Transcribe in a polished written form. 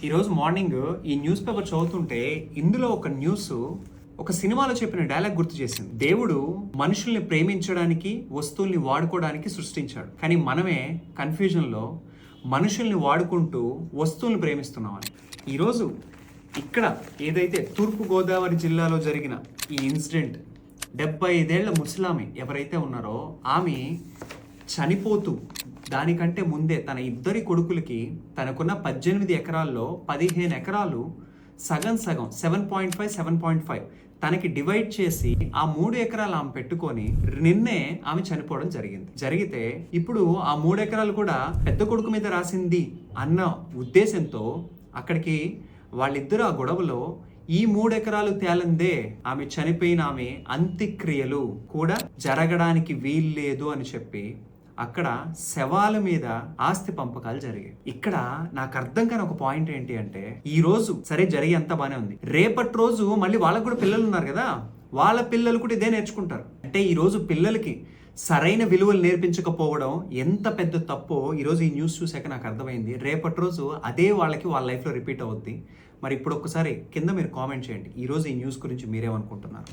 ఈరోజు మార్నింగ్ ఈ news paper చదువుతుంటే ఇందులో ఒక న్యూస్ ఒక సినిమాలో చెప్పిన డైలాగ్ గుర్తు చేసింది. దేవుడు మనుషుల్ని ప్రేమించడానికి వస్తువుల్ని వాడుకోవడానికి సృష్టించాడు, కానీ మనమే కన్ఫ్యూజన్లో మనుషుల్ని వాడుకుంటూ వస్తువుల్ని ప్రేమిస్తున్నామని. ఈరోజు ఇక్కడ ఏదైతే తూర్పుగోదావరి జిల్లాలో జరిగిన ఈ ఇన్సిడెంట్, 75 ఏళ్ల ముసలామె ఎవరైతే ఉన్నారో ఆమె చనిపోతూ దానికంటే ముందే తన ఇద్దరి కొడుకులకి తనకున్న 18 ఎకరాల్లో 15 ఎకరాలు సగం 7.5 7.5 తనకి డివైడ్ చేసి ఆ 3 ఎకరాలు ఆమె పెట్టుకొని నిన్నే ఆమె చనిపోవడం జరిగితే ఇప్పుడు ఆ 3 ఎకరాలు కూడా పెద్ద కొడుకు మీద రాసింది అన్న ఉద్దేశంతో అక్కడికి వాళ్ళిద్దరూ ఆ గొడవలో ఈ 3 ఎకరాలు తేలందే ఆమె చనిపోయిన ఆమె అంత్యక్రియలు కూడా జరగడానికి వీల్లేదు అని చెప్పి అక్కడ శవాల మీద ఆస్తి పంపకాలు జరిగాయి. ఇక్కడ నాకు అర్థం కాని ఒక పాయింట్ ఏంటి అంటే, ఈ రోజు సరే జరిగి అంత బానే ఉంది, రేపటి రోజు మళ్ళీ వాళ్ళకు కూడా పిల్లలు ఉన్నారు కదా, వాళ్ళ పిల్లలు కూడా ఇదే నేర్చుకుంటారు. అంటే ఈ రోజు పిల్లలకి సరైన విలువలు నేర్పించకపోవడం ఎంత పెద్ద తప్పో ఈరోజు ఈ న్యూస్ చూసాక నాకు అర్థమైంది. రేపటి రోజు అదే వాళ్ళకి వాళ్ళ లైఫ్లో రిపీట్ అవుద్ది. మరి ఇప్పుడు ఒక్కసారి కింద మీరు కామెంట్ చేయండి, ఈరోజు ఈ న్యూస్ గురించి మీరేమనుకుంటున్నారు.